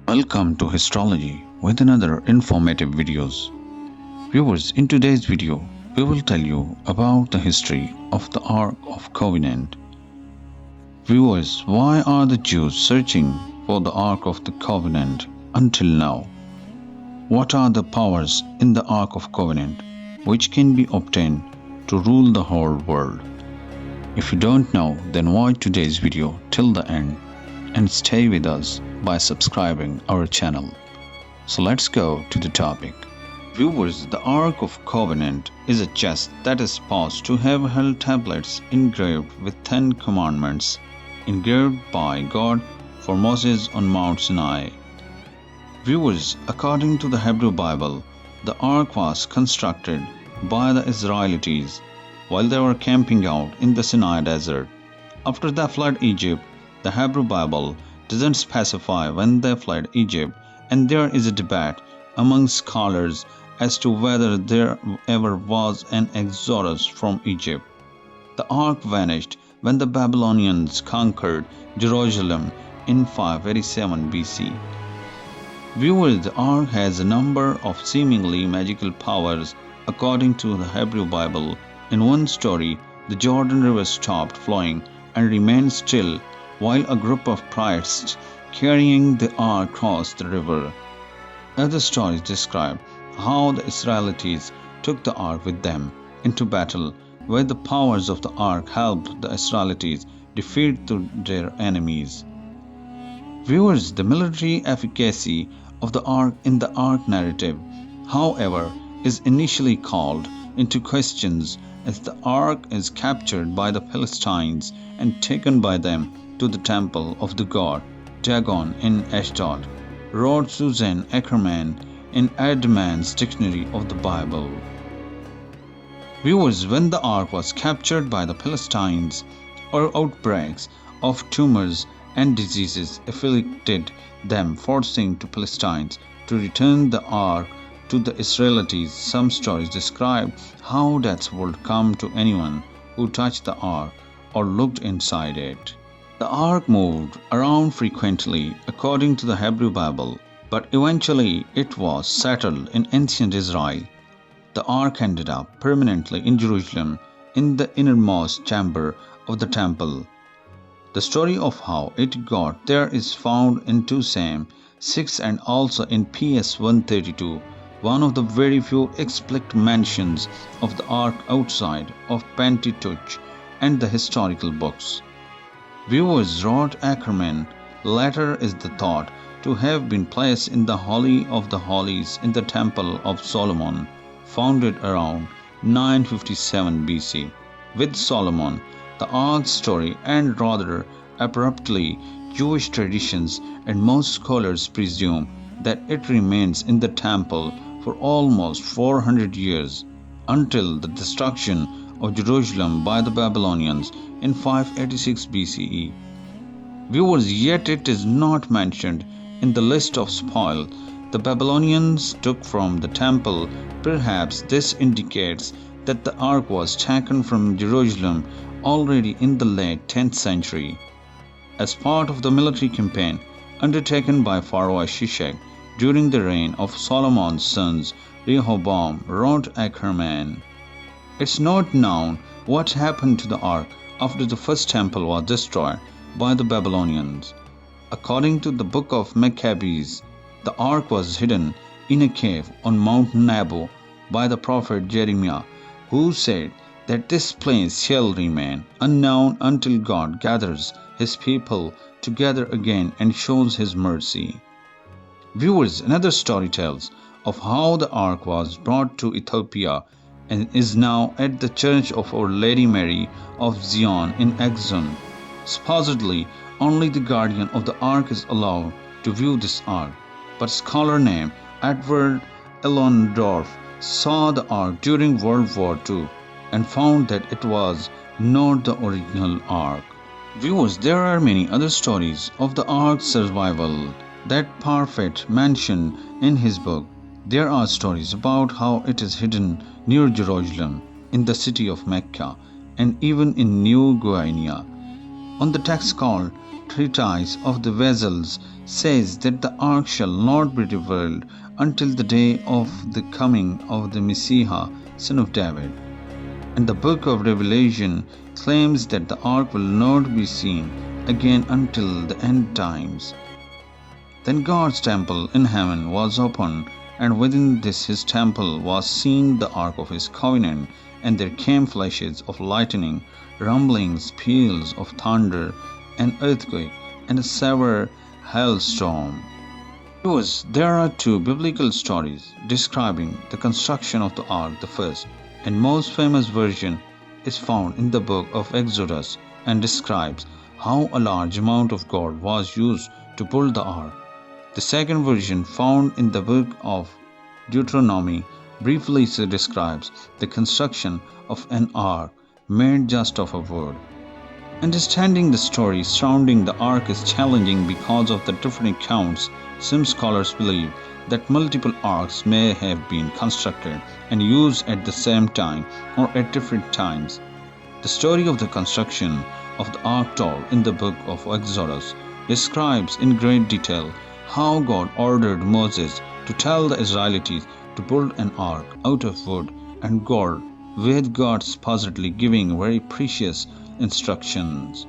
Welcome to Histology with another informative videos. Viewers, in today's video, we will tell you about the history of the Ark of Covenant. Viewers, why are the Jews searching for the Ark of the Covenant until now? What are the powers in the Ark of Covenant which can be obtained to rule the whole world? If you don't know, then watch today's video till the end and stay with us by subscribing our channel. So let's go to the topic. Viewers, the Ark of Covenant is a chest that is supposed to have held tablets engraved with 10 commandments engraved by God for Moses on Mount Sinai. Viewers, according to the Hebrew Bible, the Ark was constructed by the Israelites while they were camping out in the Sinai desert. After they fled Egypt, the Hebrew Bible doesn't specify when they fled Egypt, and there is a debate among scholars as to whether there ever was an exodus from Egypt. The Ark vanished when the Babylonians conquered Jerusalem in 587 BC. Viewers, the Ark has a number of seemingly magical powers according to the Hebrew Bible. In one story, the Jordan River stopped flowing and remained still while a group of priests carrying the ark crossed the river. Other stories describe how the Israelites took the ark with them into battle, where the powers of the ark helped the Israelites defeat their enemies. Viewers, the military efficacy of the ark in the ark narrative, however, is initially called into questions as the ark is captured by the Philistines and taken by them to the temple of the god Dagon in Ashdod, wrote Susan Ackerman in Erdmann's Dictionary of the Bible. Viewers, when the ark was captured by the Philistines, or outbreaks of tumors and diseases afflicted them, forcing the Philistines to return the ark to the Israelites, some stories describe how death would come to anyone who touched the ark or looked inside it. The ark moved around frequently according to the Hebrew Bible, but eventually it was settled in ancient Israel. The ark ended up permanently in Jerusalem in the innermost chamber of the temple. The story of how it got there is found in 2 Sam 6 and also in PS 132, one of the very few explicit mentions of the ark outside of Pentateuch and the historical books. Viewers, wrote Ackerman, latter is the thought to have been placed in the Holy of the Holies in the Temple of Solomon, founded around 957 BC. With Solomon, the ark's story and rather abruptly Jewish traditions, and most scholars presume that it remains in the temple for almost 400 years until the destruction of Jerusalem by the Babylonians in 586 BCE. Viewers, yet it is not mentioned in the list of spoil the Babylonians took from the temple. Perhaps this indicates that the ark was taken from Jerusalem already in the late 10th century. As part of the military campaign undertaken by Pharaoh Shishak during the reign of Solomon's sons Rehoboam, wrote Ackerman. It's not known what happened to the ark after the first temple was destroyed by the Babylonians. According to the book of Maccabees, the ark was hidden in a cave on Mount Nebo by the prophet Jeremiah, who said that this place shall remain unknown until God gathers his people together again and shows his mercy. Viewers, another story tells of how the ark was brought to Ethiopia and is now at the Church of Our Lady Mary of Zion in Exon. Supposedly, only the guardian of the ark is allowed to view this ark, but a scholar named Edward Elondorf saw the ark during World War II and found that it was not the original ark. Viewers, there are many other stories of the ark's survival that Parfit mentioned in his book. There are stories about how it is hidden near Jerusalem, in the city of Mecca, and even in New Guinea. On the text called treatise of the vessels says that the ark shall not be revealed until the day of the coming of the Messiah, son of David. And the book of Revelation claims that the ark will not be seen again until the end times. Then God's temple in heaven was opened, and within this his temple was seen the ark of his covenant, and there came flashes of lightning, rumblings, peals of thunder, an earthquake, and a severe hailstorm. There are two biblical stories describing the construction of the ark. The first and most famous version is found in the book of Exodus and describes how a large amount of gold was used to build the ark. The second version, found in the book of Deuteronomy, briefly describes the construction of an ark made just of wood. Understanding the story surrounding the ark is challenging because of the different accounts. Some scholars believe that multiple arks may have been constructed and used at the same time or at different times. The story of the construction of the ark told in the book of Exodus describes in great detail how God ordered Moses to tell the Israelites to build an ark out of wood and gold, with God supposedly giving very precious instructions.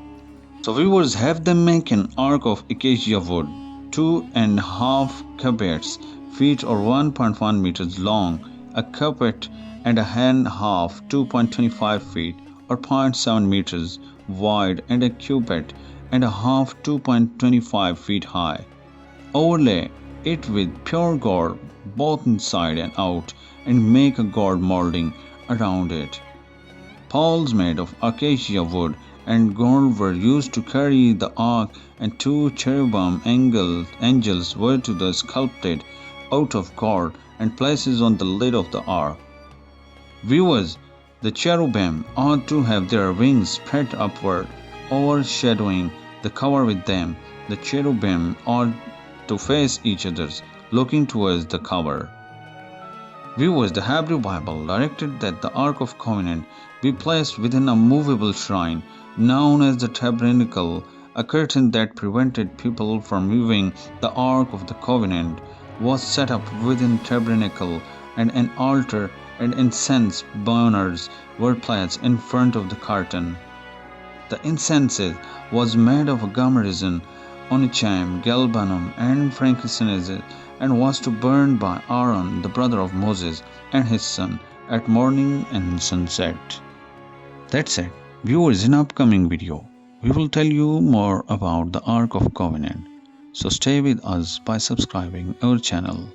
So viewers, have them make an ark of acacia wood, 2.5 cubits, feet or 1.1 meters long, a cubit and a half, 2.25 feet or 0.7 meters wide, and a cubit and a half, 2.25 feet high. Overlay it with pure gold both inside and out, and make a gold molding around it. Poles made of acacia wood and gold were used to carry the ark, and two cherubim angels were to be sculpted out of gold and placed on the lid of the ark. Viewers, the cherubim ought to have their wings spread upward, overshadowing the cover with them. The cherubim ought to face each other, looking towards the cover. Viewers, the Hebrew Bible directed that the Ark of Covenant be placed within a movable shrine known as the Tabernacle. A curtain that prevented people from moving the Ark of the Covenant was set up within the Tabernacle, and an altar and incense burners were placed in front of the curtain. The incense was made of gum onycham, galbanum, and frankincense, and was to burn by Aaron, the brother of Moses, and his son at morning and sunset. That's it. Viewers, in upcoming video, we will tell you more about the Ark of Covenant. So stay with us by subscribing our channel.